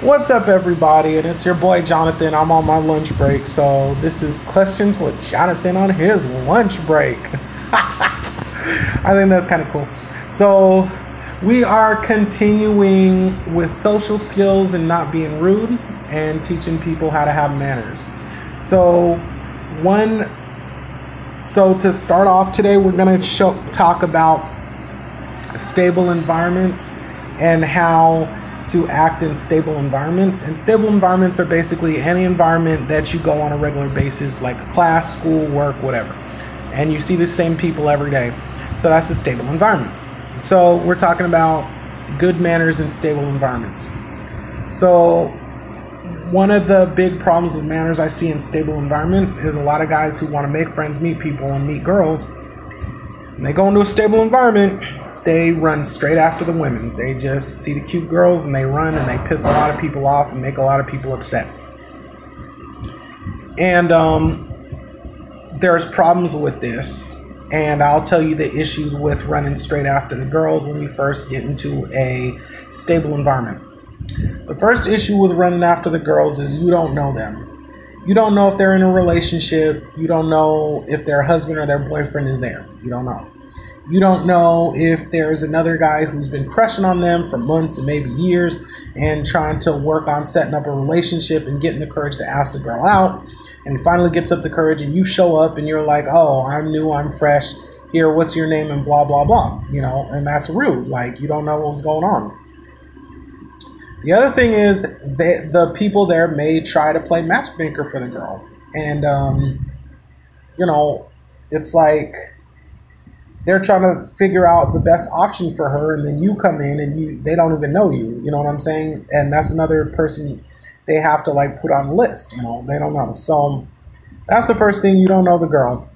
What's up, everybody? And it's your boy Jonathan. I'm on my lunch break, so this is Questions with Jonathan on his lunch break. I think that's kind of cool. So we are continuing with social skills and not being rude and teaching people how to have manners. So to start off today, we're going to talk about stable environments and how to act in stable environments. And stable environments are basically any environment that you go on a regular basis, like class, school, work, whatever, and you see the same people every day. So that's a stable environment. So we're talking about good manners in stable environments. So one of the big problems with manners I see in stable environments is a lot of guys who want to make friends, meet people, and meet girls. When they go into a stable environment, they run straight after the women. They just see the cute girls and they run, and they piss a lot of people off and make a lot of people upset. And there's problems with this, and I'll tell you the issues with running straight after the girls when you first get into a stable environment. The first issue with running after the girls is you don't know them. You don't know if they're in a relationship. You don't know if their husband or their boyfriend is there. You don't know. You don't know if there's another guy who's been crushing on them for months and maybe years and trying to work on setting up a relationship and getting the courage to ask the girl out. And he finally gets up the courage and you show up and you're like, oh, I'm new, I'm fresh. Here, what's your name? And blah, blah, blah. You know, and that's rude. Like, you don't know what was going on. The other thing is the people there may try to play matchmaker for the girl. And, you know, it's like they're trying to figure out the best option for her, and then you come in and they don't even know you. You know what I'm saying? And that's another person they have to like put on the list. You know, they don't know. So that's the first thing, you don't know the girl.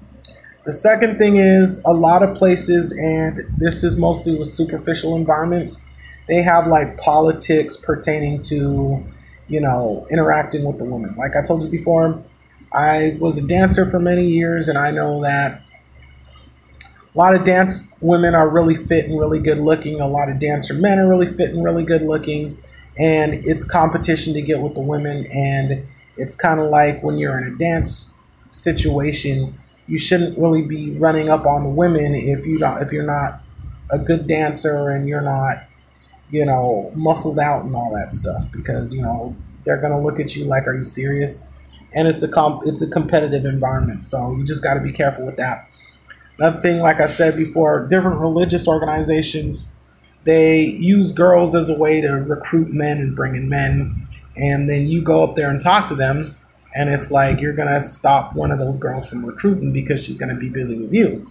The second thing is a lot of places, and this is mostly with superficial environments, they have like politics pertaining to, you know, interacting with the women. Like I told you before, I was a dancer for many years, and I know that a lot of dance women are really fit and really good looking. A lot of dancer men are really fit and really good looking. And it's competition to get with the women. And it's kind of like when you're in a dance situation, you shouldn't really be running up on the women if you're not a good dancer and you're not, you know, muscled out and all that stuff. Because, you know, they're going to look at you like, are you serious? And it's a competitive environment. So you just got to be careful with that. Another thing, like I said before, different religious organizations, they use girls as a way to recruit men and bring in men. And then you go up there and talk to them, and it's like you're going to stop one of those girls from recruiting because she's going to be busy with you.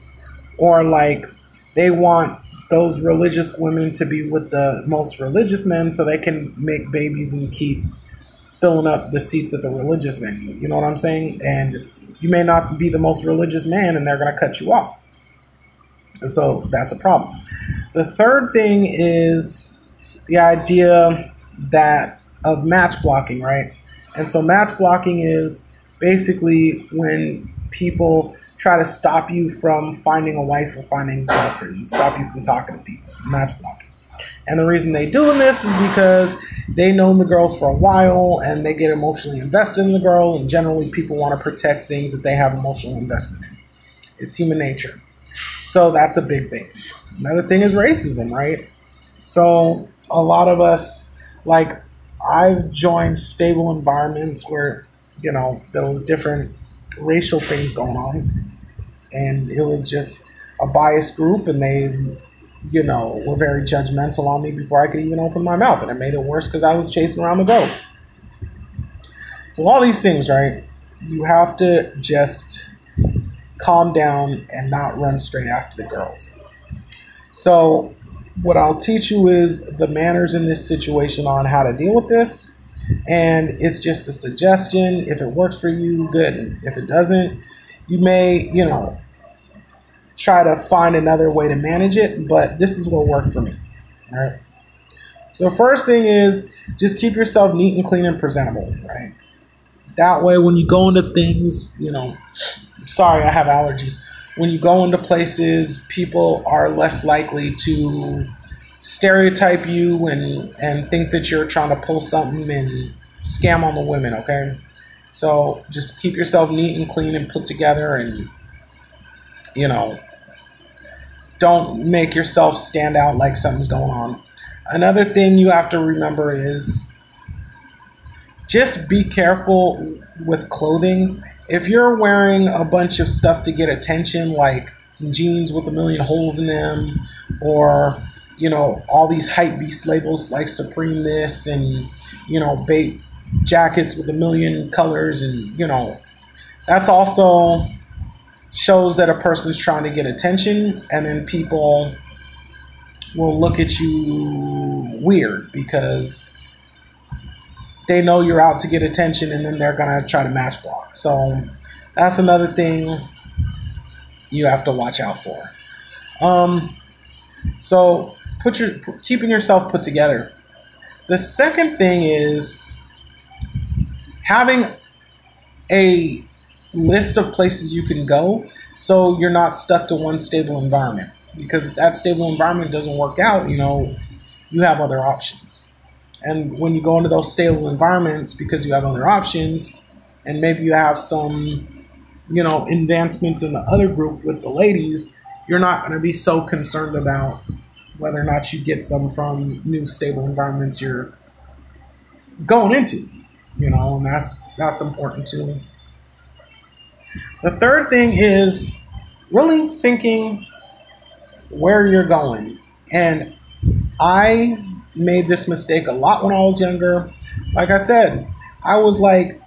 Or like they want those religious women to be with the most religious men so they can make babies and keep filling up the seats at the religious venue. You know what I'm saying? And you may not be the most religious man, and they're going to cut you off. And so that's a problem. The third thing is the idea of match blocking, right? And so match blocking is basically when people try to stop you from finding a wife or finding a girlfriend, stop you from talking to people. Match blocking. And the reason they're doing this is because they know the girls for a while and they get emotionally invested in the girl, and generally people want to protect things that they have emotional investment in. It's human nature. So that's a big thing. Another thing is racism, right? So a lot of us, like I've joined stable environments where, you know, there was different racial things going on, and it was just a biased group, and they, you know, were very judgmental on me before I could even open my mouth. And it made it worse because I was chasing around the girls. So all these things, right? You have to just calm down and not run straight after the girls. So what I'll teach you is the manners in this situation on how to deal with this. And it's just a suggestion. If it works for you, good. If it doesn't, you may, you know, try to find another way to manage it, but this is what worked for me. All right. So first thing is just keep yourself neat and clean and presentable, right? That way, when you go into things, you know, sorry, I have allergies. When you go into places, people are less likely to stereotype you and think that you're trying to pull something and scam on the women, okay? So just keep yourself neat and clean and put together, and, you know, don't make yourself stand out like something's going on. Another thing you have to remember is just be careful with clothing. If you're wearing a bunch of stuff to get attention, like jeans with a million holes in them, or, you know, all these hype beast labels like Supreme this, and, you know, bait jackets with a million colors, and, you know, that's also shows that a person's trying to get attention, and then people will look at you weird because they know you're out to get attention, and then they're gonna try to match block. So that's another thing you have to watch out for. So keeping yourself put together. The second thing is having a list of places you can go, so you're not stuck to one stable environment. Because if that stable environment doesn't work out, you know, you have other options. And when you go into those stable environments, because you have other options, and maybe you have some, you know, advancements in the other group with the ladies, you're not going to be so concerned about whether or not you get some from new stable environments you're going into, you know, and that's important too. The third thing is really thinking where you're going. And I made this mistake a lot when I was younger. Like I said, I was like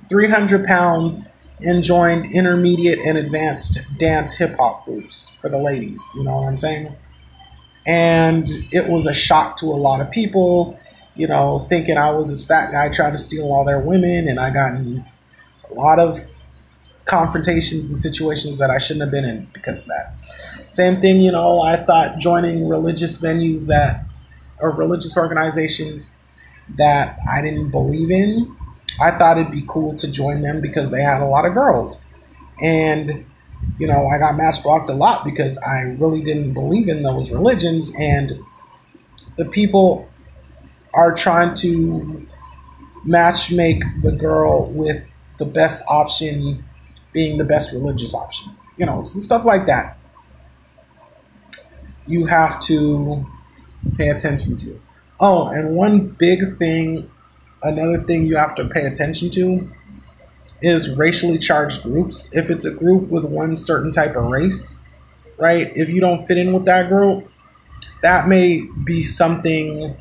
300 pounds and joined intermediate and advanced dance hip hop groups for the ladies. You know what I'm saying? And it was a shock to a lot of people, you know, thinking I was this fat guy trying to steal all their women, and I got in a lot of confrontations and situations that I shouldn't have been in because of that. Same thing, you know, I thought joining religious venues or religious organizations that I didn't believe in, I thought it'd be cool to join them because they had a lot of girls. And, you know, I got match blocked a lot because I really didn't believe in those religions, and the people are trying to match make the girl with the best option being the best religious option. You know, some stuff like that you have to pay attention to. Oh, and one big thing, another thing you have to pay attention to is racially charged groups. If it's a group with one certain type of race, right? If you don't fit in with that group, that may be something